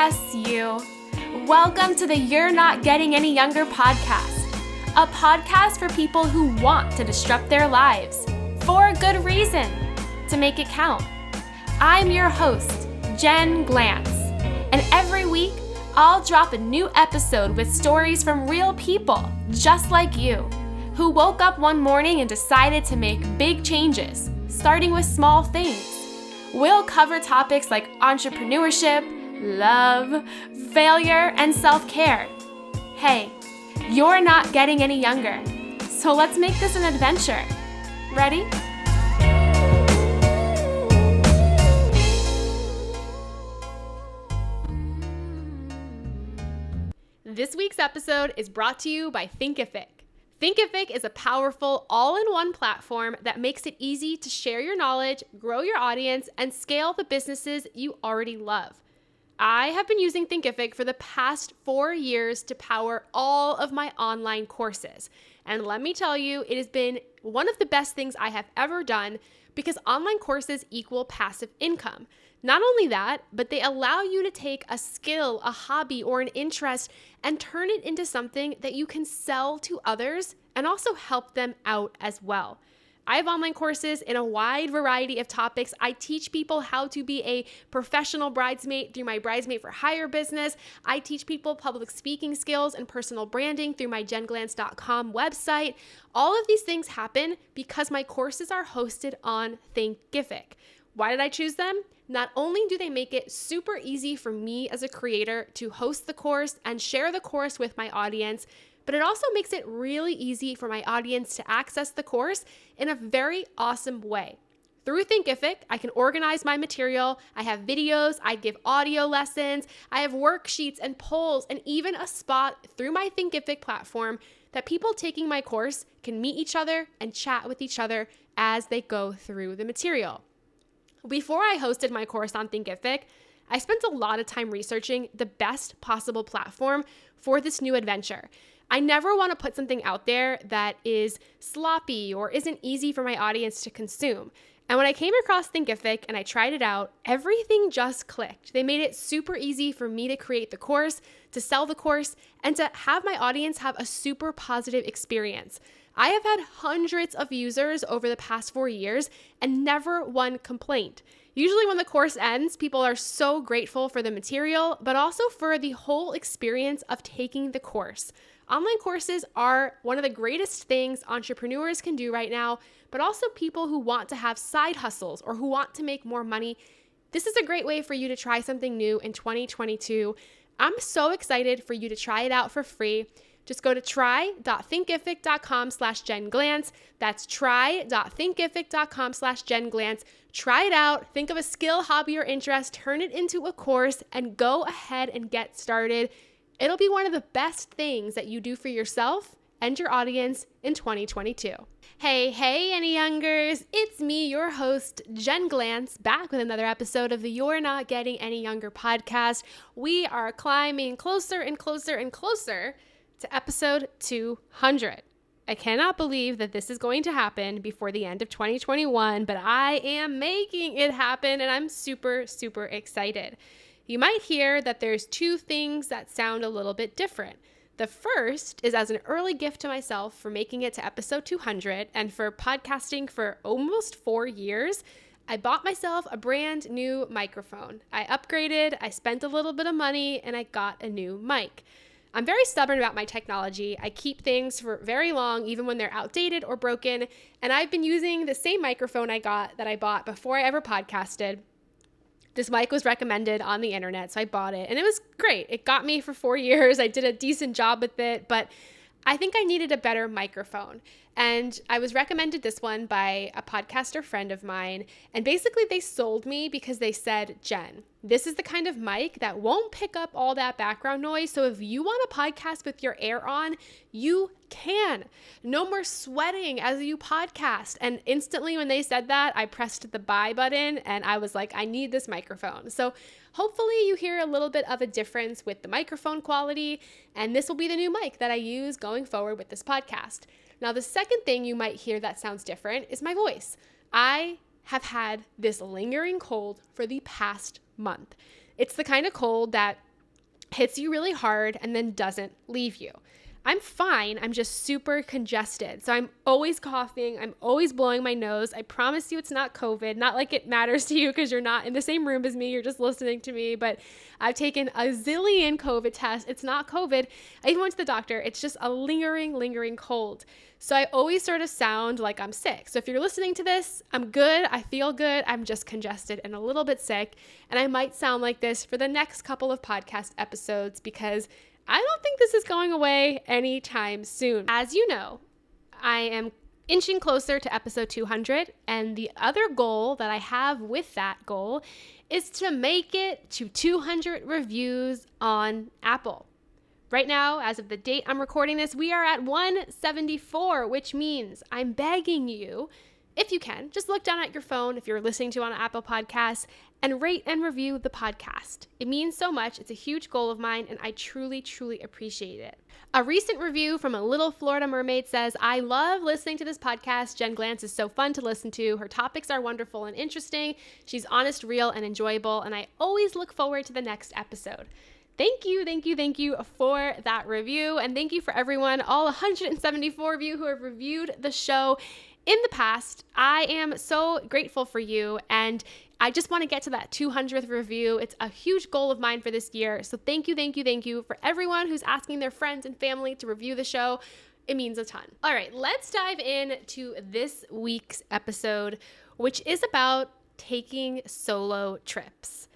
Yes, you. Welcome to the You're Not Getting Any Younger podcast, a podcast for people who want to disrupt their lives for a good reason, to make it count. I'm your host, Jen Glantz, and every week I'll drop a new episode with stories from real people just like you, who woke up one morning and decided to make big changes, starting with small things. We'll cover topics like entrepreneurship, love, failure, and self-care. Hey, you're not getting any younger, so let's make this an adventure. Ready? This week's episode is brought to you by Thinkific. Thinkific is a powerful all-in-one platform that makes it easy to share your knowledge, grow your audience, and scale the businesses you already love. I have been using Thinkific for the past 4 years to power all of my online courses. And let me tell you, it has been one of the best things I have ever done because online courses equal passive income. Not only that, but they allow you to take a skill, a hobby, or an interest and turn it into something that you can sell to others and also help them out as well. I have online courses in a wide variety of topics. I teach people how to be a professional bridesmaid through my Bridesmaid for Hire business. I teach people public speaking skills and personal branding through my jenglantz.com website. All of these things happen because my courses are hosted on Thinkific. Why did I choose them? Not only do they make it super easy for me as a creator to host the course and share the course with my audience, but it also makes it really easy for my audience to access the course in a very awesome way. Through Thinkific, I can organize my material. I have videos, I give audio lessons, I have worksheets and polls, and even a spot through my Thinkific platform that people taking my course can meet each other and chat with each other as they go through the material. Before I hosted my course on Thinkific, I spent a lot of time researching the best possible platform for this new adventure. I never want to put something out there that is sloppy or isn't easy for my audience to consume. And when I came across Thinkific and I tried it out, everything just clicked. They made it super easy for me to create the course, to sell the course, and to have my audience have a super positive experience. I have had hundreds of users over the past 4 years and never one complaint. Usually when the course ends, people are so grateful for the material, but also for the whole experience of taking the course. Online courses are one of the greatest things entrepreneurs can do right now, but also people who want to have side hustles or who want to make more money. This is a great way for you to try something new in 2022. I'm so excited for you to try it out for free. Just go to try.thinkific.com/jenglantz. That's try.thinkific.com/jenglantz. Try it out. Think of a skill, hobby, or interest, turn it into a course, and go ahead and get started. It'll be one of the best things that you do for yourself and your audience in 2022. Hey, any youngers. It's me, your host, Jen Glantz, back with another episode of the You're Not Getting Any Younger podcast. We are climbing closer and closer and closer to episode 200. I cannot believe that this is going to happen before the end of 2021, but I am making it happen and I'm super, super excited. You might hear that there's 2 things that sound a little bit different. The first is as an early gift to myself for making it to episode 200 and for podcasting for almost 4 years. I bought myself a brand new microphone. I upgraded, I spent a little bit of money, and I got a new mic. I'm very stubborn about my technology. I keep things for very long, even when they're outdated or broken. And I've been using the same microphone I bought before I ever podcasted. This mic was recommended on the internet, so I bought it. And it was great. It got me for 4 years. I did a decent job with it, but I think I needed a better microphone. And I was recommended this one by a podcaster friend of mine. And basically they sold me because they said, Jen, this is the kind of mic that won't pick up all that background noise. So if you want a podcast with your air on, you can. No more sweating as you podcast. And instantly when they said that, I pressed the buy button and I was like, I need this microphone. So hopefully you hear a little bit of a difference with the microphone quality. And this will be the new mic that I use going forward with this podcast. Now, the second thing you might hear that sounds different is my voice. I have had this lingering cold for the past month. It's the kind of cold that hits you really hard and then doesn't leave you. I'm fine. I'm just super congested. So I'm always coughing. I'm always blowing my nose. I promise you it's not COVID. Not like it matters to you because you're not in the same room as me. You're just listening to me. But I've taken a zillion COVID tests. It's not COVID. I even went to the doctor. It's just a lingering cold. So I always sort of sound like I'm sick. So if you're listening to this, I'm good. I feel good. I'm just congested and a little bit sick. And I might sound like this for the next couple of podcast episodes because I don't think this is going away anytime soon. As you know, I am inching closer to episode 200, and the other goal that I have with that goal is to make it to 200 reviews on Apple. Right now, as of the date I'm recording this, we are at 174, which means I'm begging you, if you can, just look down at your phone if you're listening to on Apple Podcasts and rate and review the podcast. It means so much. It's a huge goal of mine, and I truly appreciate it. A recent review from a little Florida mermaid says, I love listening to this podcast. Jen Glantz is so fun to listen to. Her topics are wonderful and interesting. She's honest, real, and enjoyable, and I always look forward to the next episode. Thank you for that review, and thank you for everyone, all 174 of you who have reviewed the show in the past. I am so grateful for you, and I just want to get to that 200th review. It's a huge goal of mine for this year, so thank you for everyone who's asking their friends and family to review the show. It means a ton. All right, let's dive into this week's episode, which is about taking solo trips.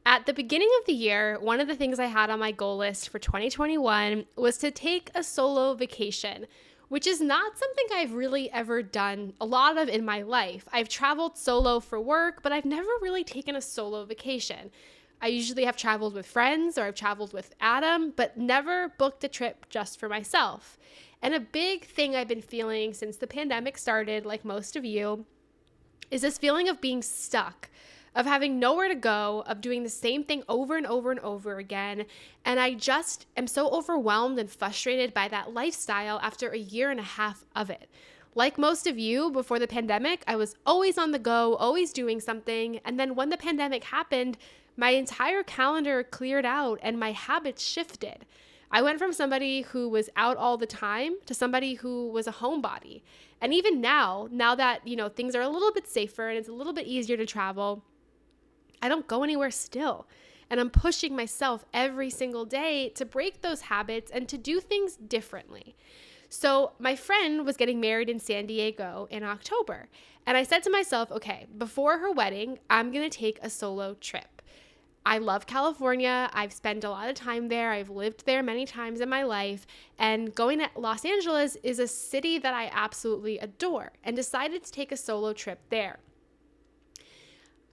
At the beginning of the year, one of the things I had on my goal list for 2021 was to take a solo vacation, which is not something I've really ever done a lot of in my life. I've traveled solo for work, but I've never really taken a solo vacation. I usually have traveled with friends or I've traveled with Adam, but never booked a trip just for myself. And a big thing I've been feeling since the pandemic started, like most of you, is this feeling of being stuck, of having nowhere to go, of doing the same thing over and over again. And I just am so overwhelmed and frustrated by that lifestyle after a year and a half of it. Like most of you, before the pandemic, I was always on the go, always doing something. And then when the pandemic happened, my entire calendar cleared out and my habits shifted. I went from somebody who was out all the time to somebody who was a homebody. And even now that, things are a little bit safer and it's a little bit easier to travel, I don't go anywhere still. And I'm pushing myself every single day to break those habits and to do things differently. So my friend was getting married in San Diego in October. And I said to myself, okay, before her wedding, I'm going to take a solo trip. I love California. I've spent a lot of time there. I've lived there many times in my life. And going to Los Angeles is a city that I absolutely adore, and decided to take a solo trip there.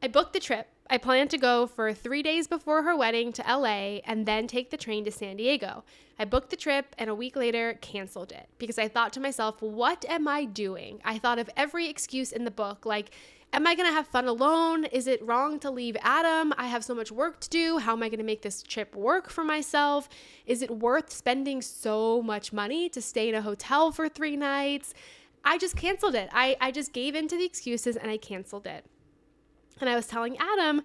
I booked the trip. I planned to go for 3 days before her wedding to LA and then take the train to San Diego. I booked the trip and a week later canceled it because I thought to myself, what am I doing? I thought of every excuse in the book, like, am I going to have fun alone? Is it wrong to leave Adam? I have so much work to do. How am I going to make this trip work for myself? Is it worth spending so much money to stay in a hotel for 3 nights? I just canceled it. I just gave in to the excuses and I canceled it. And I was telling Adam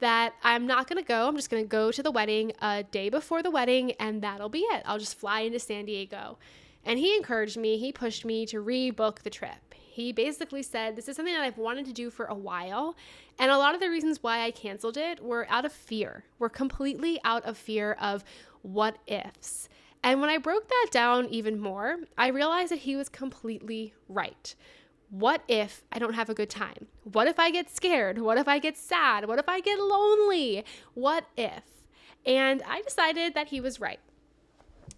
that I'm not going to go. I'm just going to go to the wedding a day before the wedding, and that'll be it. I'll just fly into San Diego. And he encouraged me. He pushed me to rebook the trip. He basically said, this is something that I've wanted to do for a while. And a lot of the reasons why I canceled it were out of fear. We're completely out of fear of what ifs. And when I broke that down even more, I realized that he was completely right. What if I don't have a good time? What if I get scared? What if I get sad? What if I get lonely? What if? And I decided that he was right.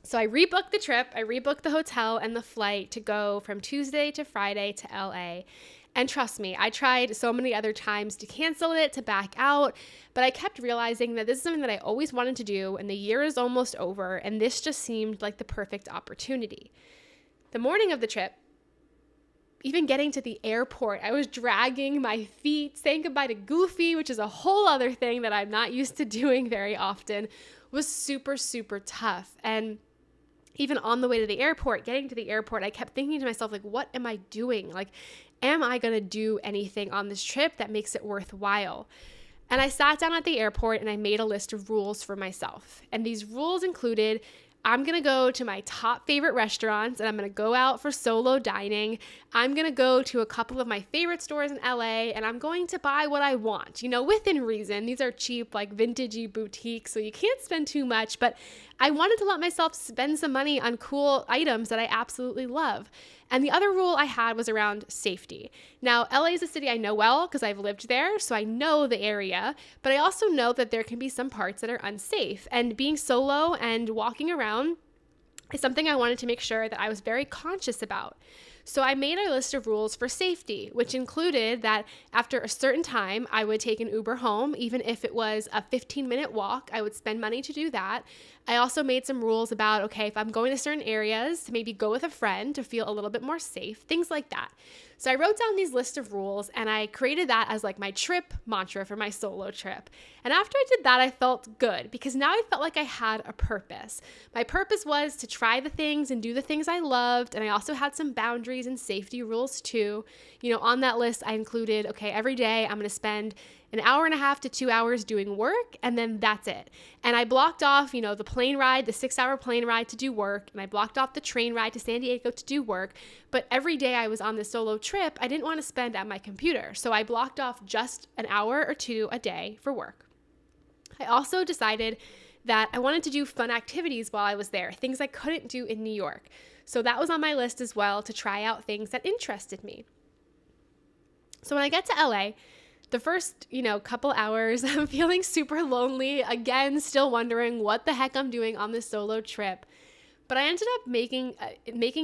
So I rebooked the trip. I rebooked the hotel and the flight to go from Tuesday to Friday to LA. And trust me, I tried so many other times to cancel it, to back out, but I kept realizing that this is something that I always wanted to do, and the year is almost over, and this just seemed like the perfect opportunity. The morning of the trip, even getting to the airport, I was dragging my feet, saying goodbye to Goofy, which is a whole other thing that I'm not used to doing very often, was super tough. And even on the way to the airport, getting to the airport, I kept thinking to myself, like, what am I doing? Like, am I going to do anything on this trip that makes it worthwhile? And I sat down at the airport and I made a list of rules for myself. And these rules included, I'm going to go to my top favorite restaurants and I'm going to go out for solo dining. I'm going to go to a couple of my favorite stores in LA and I'm going to buy what I want, within reason. These are cheap, like vintagey boutiques, so you can't spend too much, but I wanted to let myself spend some money on cool items that I absolutely love. And the other rule I had was around safety. Now, LA is a city I know well because I've lived there, so I know the area, but I also know that there can be some parts that are unsafe. And being solo and walking around is something I wanted to make sure that I was very conscious about. So I made a list of rules for safety, which included that after a certain time, I would take an Uber home. Even if it was a 15-minute walk, I would spend money to do that. I also made some rules about, okay, if I'm going to certain areas, to maybe go with a friend to feel a little bit more safe, things like that. So I wrote down these list of rules and I created that as like my trip mantra for my solo trip. And after I did that, I felt good because now I felt like I had a purpose. My purpose was to try the things and do the things I loved. And I also had some boundaries and safety rules too. On that list, I included, okay, every day I'm going to spend an hour and a half to 2 hours doing work, and then that's it. And I blocked off, the plane ride, the 6-hour plane ride to do work, and I blocked off the train ride to San Diego to do work. But every day I was on this solo trip, I didn't want to spend at my computer. So I blocked off just an hour or two a day for work. I also decided that I wanted to do fun activities while I was there, things I couldn't do in New York. So that was on my list as well, to try out things that interested me. So when I get to LA, the first, couple hours, I'm feeling super lonely. Again, still wondering what the heck I'm doing on this solo trip. But I ended up making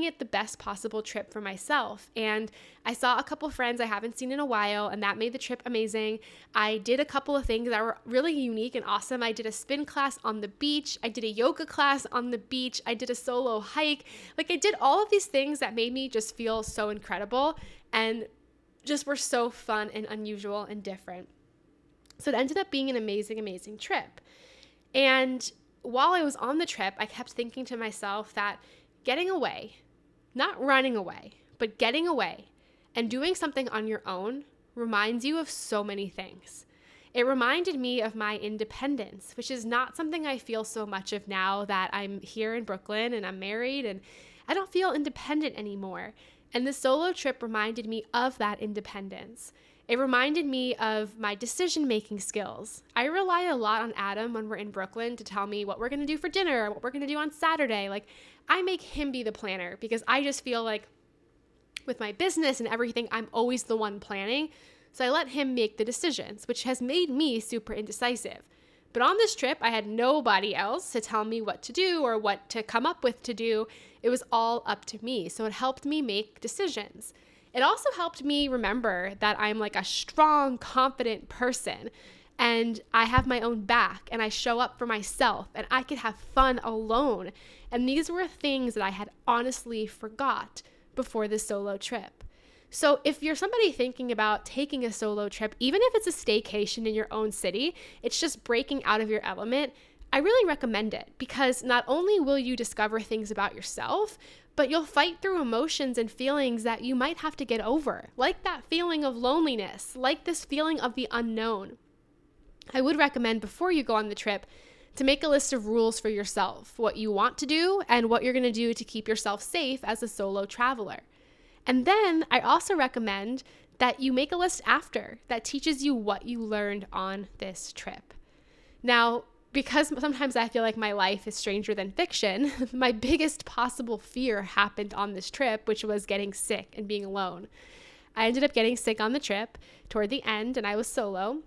it the best possible trip for myself. And I saw a couple friends I haven't seen in a while, and that made the trip amazing. I did a couple of things that were really unique and awesome. I did a spin class on the beach. I did a yoga class on the beach. I did a solo hike. Like, I did all of these things that made me just feel so incredible and just were so fun and unusual and different. So it ended up being an amazing, amazing trip. And while I was on the trip, I kept thinking to myself that getting away, not running away, but getting away and doing something on your own reminds you of so many things. It reminded me of my independence, which is not something I feel so much of now that I'm here in Brooklyn and I'm married and I don't feel independent anymore. And the solo trip reminded me of that independence. It reminded me of my decision-making skills. I rely a lot on Adam when we're in Brooklyn to tell me what we're going to do for dinner, what we're going to do on Saturday. Like, I make him be the planner because I just feel like with my business and everything, I'm always the one planning. So I let him make the decisions, which has made me super indecisive. But on this trip, I had nobody else to tell me what to do or what to come up with to do. It was all up to me. So it helped me make decisions. It also helped me remember that I'm like a strong, confident person and I have my own back and I show up for myself and I could have fun alone. And these were things that I had honestly forgot before this solo trip. So if you're somebody thinking about taking a solo trip, even if it's a staycation in your own city, it's just breaking out of your element, I really recommend it because not only will you discover things about yourself, but you'll fight through emotions and feelings that you might have to get over, like that feeling of loneliness, like this feeling of the unknown. I would recommend before you go on the trip to make a list of rules for yourself, what you want to do and what you're going to do to keep yourself safe as a solo traveler. And then I also recommend that you make a list after that teaches you what you learned on this trip. Now, because sometimes I feel like my life is stranger than fiction, my biggest possible fear happened on this trip, which was getting sick and being alone. I ended up getting sick on the trip toward the end, and I was solo.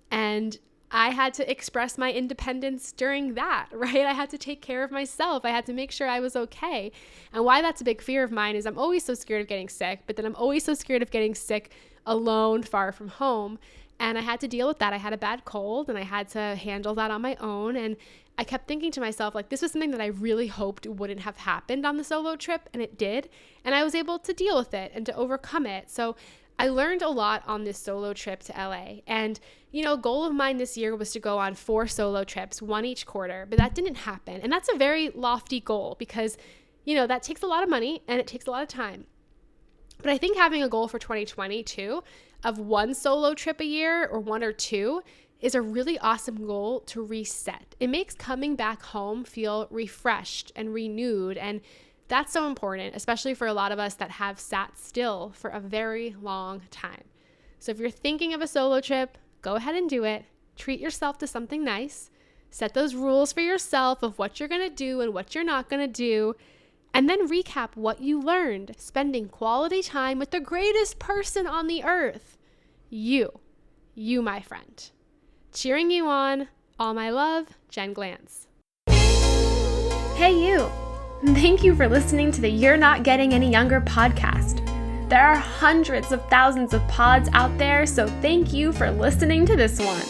And I had to express my independence during that, right? I had to take care of myself. I had to make sure I was okay. And why that's a big fear of mine is I'm always so scared of getting sick, but then I'm always so scared of getting sick alone, far from home. And I had to deal with that. I had a bad cold and I had to handle that on my own. And I kept thinking to myself, like, this was something that I really hoped wouldn't have happened on the solo trip, and it did. And I was able to deal with it and to overcome it. So I learned a lot on this solo trip to LA. And, a goal of mine this year was to go on 4 solo trips, 1 each quarter, but that didn't happen. And that's a very lofty goal because, that takes a lot of money and it takes a lot of time. But I think having a goal for 2020 too, of one solo trip a year or one or two, is a really awesome goal to reset. It makes coming back home feel refreshed and renewed, and that's so important, especially for a lot of us that have sat still for a very long time. So if you're thinking of a solo trip, go ahead and do it. Treat yourself to something nice. Set those rules for yourself of what you're going to do and what you're not going to do. And then recap what you learned, spending quality time with the greatest person on the earth. You, my friend. Cheering you on, all my love, Jen Glantz. Hey you! Thank you for listening to the You're Not Getting Any Younger podcast. There are hundreds of thousands of pods out there, so thank you for listening to this one.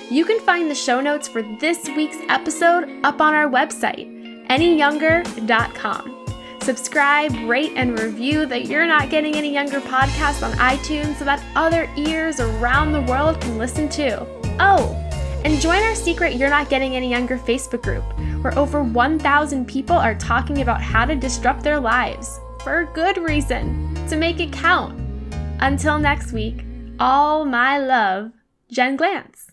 You can find the show notes for this week's episode up on our website, anyyounger.com. Subscribe, rate, and review the You're Not Getting Any Younger podcast on iTunes so that other ears around the world can listen too. Oh, and join our secret You're Not Getting Any Younger Facebook group, where over 1,000 people are talking about how to disrupt their lives, for a good reason, to make it count. Until next week, all my love, Jen Glantz.